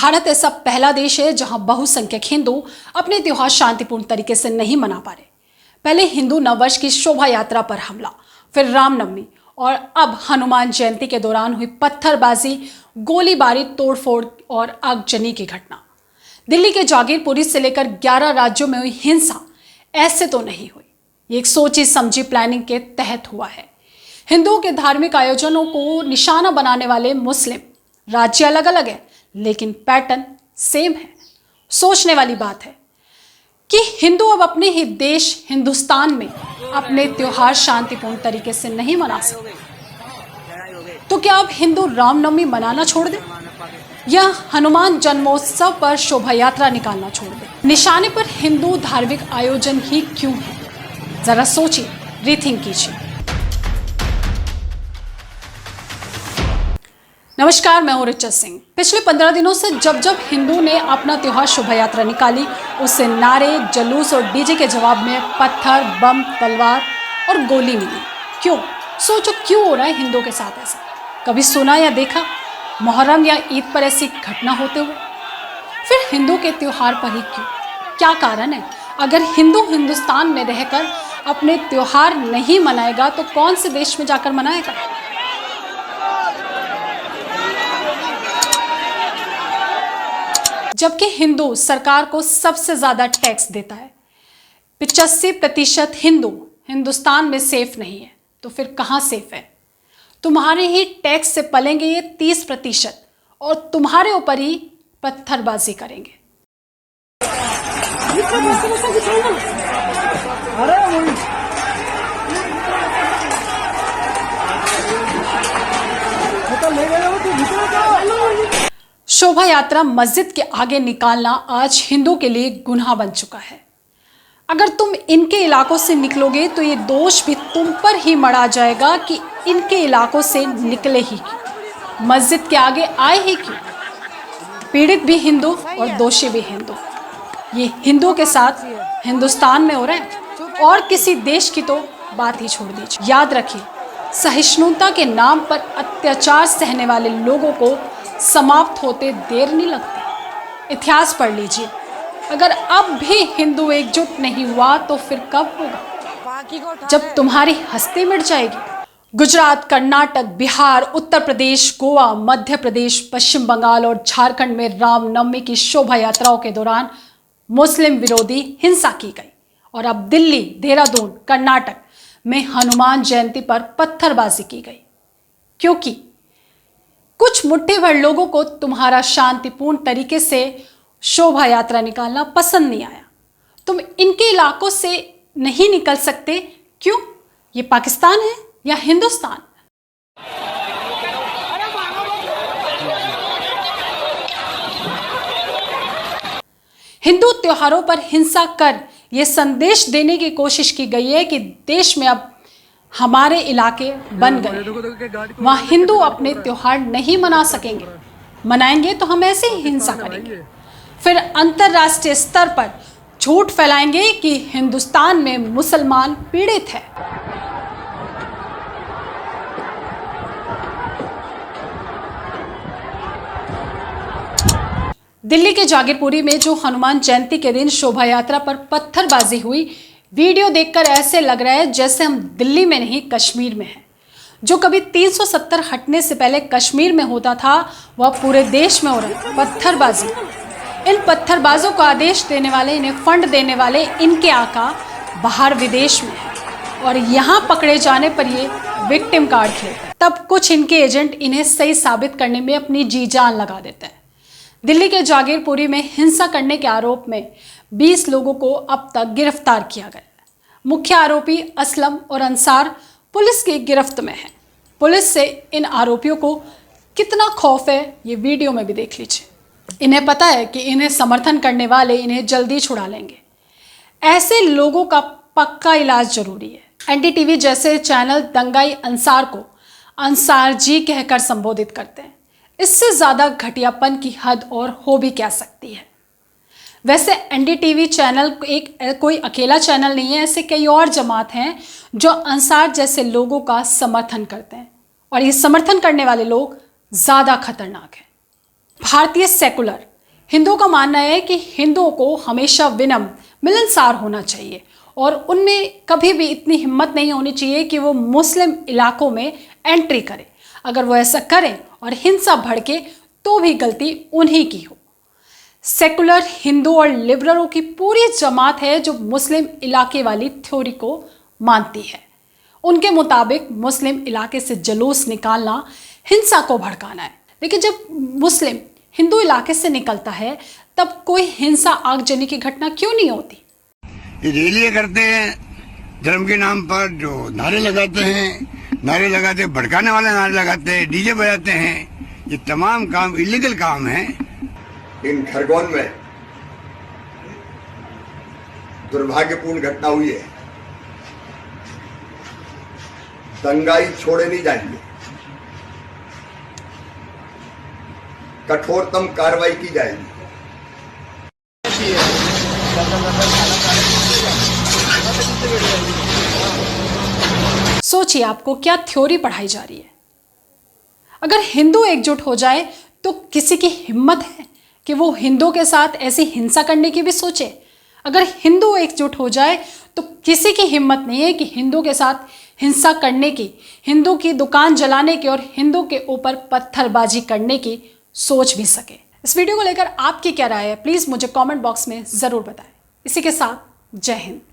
भारत ऐसा पहला देश है जहां बहुसंख्यक हिंदू अपने त्योहार शांतिपूर्ण तरीके से नहीं मना पा रहे। पहले हिंदू नववर्ष की शोभा यात्रा पर हमला, फिर रामनवमी और अब हनुमान जयंती के दौरान हुई पत्थरबाजी, गोलीबारी, तोड़फोड़ और आगजनी की घटना। दिल्ली के जागीरपुरी से लेकर 11 राज्यों में हुई हिंसा ऐसे तो नहीं हुई, ये एक सोची समझी प्लानिंग के तहत हुआ है। हिंदुओं के धार्मिक आयोजनों को निशाना बनाने वाले मुस्लिम, राज्य अलग अलग है लेकिन पैटर्न सेम है। सोचने वाली बात है कि हिंदू अब अपने ही देश हिंदुस्तान में अपने त्योहार शांतिपूर्ण तरीके से नहीं मना सकते, तो क्या अब हिंदू रामनवमी मनाना छोड़ दे या हनुमान जन्मोत्सव पर शोभा यात्रा निकालना छोड़ दे? निशाने पर हिंदू धार्मिक आयोजन ही क्यों है? जरा सोचिए, रीथिंक कीजिए। नमस्कार, मैं हूं ऋचा सिंह। पिछले 15 दिनों से जब हिंदू ने अपना त्योहार शोभा यात्रा निकाली, उससे नारे, जुलूस और डीजे के जवाब में पत्थर, बम, तलवार और गोली मिली। क्यों? सोचो, क्यों हो रहा है हिंदुओं के साथ ऐसा? कभी सुना या देखा मुहर्रम या ईद पर ऐसी घटना होते हुए? फिर हिंदू के त्योहार पर ही क्यों? क्या कारण है? अगर हिंदू हिंदुस्तान में रहकर अपने त्योहार नहीं मनाएगा तो कौन से देश में जाकर मनाएगा? जबकि हिंदू सरकार को सबसे ज्यादा टैक्स देता है। 85% हिंदू हिंदुस्तान में सेफ नहीं है, तो फिर कहां सेफ है? तुम्हारे ही टैक्स से पलेंगे ये 30% और तुम्हारे ऊपर ही पत्थरबाजी करेंगे। शोभा यात्रा मस्जिद के आगे निकालना आज हिंदू के लिए गुनाह बन चुका है। अगर तुम इनके इलाकों से निकलोगे तो ये दोष भी तुम पर ही मढ़ा जाएगा कि इनके इलाकों से निकले ही क्यों, मस्जिद के आगे आए ही क्यों। पीड़ित भी हिंदू और दोषी भी हिंदू। ये हिंदुओं के साथ हिंदुस्तान में हो रहा है और किसी देश की तो बात ही छोड़ दीजिए। याद रखिए, सहिष्णुता के नाम पर अत्याचार सहने वाले लोगों को समाप्त होते देर नहीं लगती। इतिहास पढ़ लीजिए। अगर अब भी हिंदू एकजुट नहीं हुआ तो फिर कब होगा? जब तुम्हारी हस्ती मिट जाएगी। गुजरात, कर्नाटक, बिहार, उत्तर प्रदेश, गोवा, मध्य प्रदेश, पश्चिम बंगाल और झारखंड में रामनवमी की शोभा यात्राओं के दौरान मुस्लिम विरोधी हिंसा की गई और अब दिल्ली, देहरादून, कर्नाटक में हनुमान जयंती पर पत्थरबाजी की गई, क्योंकि कुछ मुट्ठी भर लोगों को तुम्हारा शांतिपूर्ण तरीके से शोभा यात्रा निकालना पसंद नहीं आया। तुम इनके इलाकों से नहीं निकल सकते। क्यों? ये पाकिस्तान है या हिंदुस्तान? हिंदू त्योहारों पर हिंसा कर यह संदेश देने की कोशिश की गई है कि देश में अब हमारे इलाके बन गए, वहां हिंदू अपने त्योहार नहीं मना सकेंगे। मनाएंगे तो हम ऐसे ही हिंसा करेंगे। फिर अंतरराष्ट्रीय स्तर पर झूठ फैलाएंगे कि हिंदुस्तान में मुसलमान पीड़ित है। दिल्ली के जागीरपुरी में जो हनुमान जयंती के दिन शोभा यात्रा पर पत्थरबाजी हुई, वीडियो देखकर ऐसे लग रहा है जैसे हम दिल्ली में नहीं कश्मीर में हैं। जो कभी 370 हटने से पहले कश्मीर में होता था वह पूरे देश में हो रहा है। पत्थरबाजी, इन पत्थरबाजों को आदेश देने वाले, इन्हें फंड देने वाले इनके आका बाहर विदेश में है और यहाँ पकड़े जाने पर ये विक्टिम कार्ड खेलते हैं। तब कुछ इनके एजेंट इन्हें सही साबित करने में अपनी जी जान लगा देते हैं। दिल्ली के जागीरपुरी में हिंसा करने के आरोप में 20 लोगों को अब तक गिरफ्तार किया गया है। मुख्य आरोपी असलम और अंसार पुलिस की गिरफ्त में हैं। पुलिस से इन आरोपियों को कितना खौफ है ये वीडियो में भी देख लीजिए। इन्हें पता है कि इन्हें समर्थन करने वाले इन्हें जल्दी छुड़ा लेंगे। ऐसे लोगों का पक्का इलाज जरूरी है। एनडीटीवी जैसे चैनल दंगाई अंसार को अंसार जी कहकर संबोधित करते हैं। इससे ज्यादा घटियापन की हद और हो भी क्या सकती है? वैसे एनडीटीवी चैनल कोई अकेला चैनल नहीं है। ऐसे कई और जमात हैं जो अंसार जैसे लोगों का समर्थन करते हैं और ये समर्थन करने वाले लोग ज़्यादा खतरनाक हैं। भारतीय सेकुलर हिंदुओं का मानना है कि हिंदुओं को हमेशा विनम्र मिलनसार होना चाहिए और उनमें कभी भी इतनी हिम्मत नहीं होनी चाहिए कि वो मुस्लिम इलाकों में एंट्री करें। अगर वो ऐसा करें और हिंसा भड़के तो भी गलती उन्हीं की हो। सेकुलर हिंदू और लिबरलों की पूरी जमात है जो मुस्लिम इलाके वाली थ्योरी को मानती है। उनके मुताबिक मुस्लिम इलाके से जुलूस निकालना हिंसा को भड़काना है। लेकिन जब मुस्लिम हिंदू इलाके से निकलता है तब कोई हिंसा आगजनी की घटना क्यों नहीं होती? ये रैलियां करते हैं धर्म के नाम पर, जो नारे लगाते हैं, भड़काने वाले नारे लगाते हैं, डीजे बजाते हैं, ये तमाम काम इलीगल काम है। इन खरगोन में दुर्भाग्यपूर्ण घटना हुई है। दंगाई छोड़े नहीं जाएंगे, कठोरतम कार्रवाई की जाएगी। सोचिए आपको क्या थ्योरी पढ़ाई जा रही है। अगर हिंदू एकजुट हो जाए तो किसी की हिम्मत है कि वो हिंदू के साथ ऐसी हिंसा करने की भी सोचे? अगर हिंदू एकजुट हो जाए तो किसी की हिम्मत नहीं है कि हिंदू के साथ हिंसा करने की, हिंदू की दुकान जलाने की और हिंदू के ऊपर पत्थरबाजी करने की सोच भी सके। इस वीडियो को लेकर आपकी क्या राय है, प्लीज़ मुझे कमेंट बॉक्स में ज़रूर बताएं। इसी के साथ जय हिंद।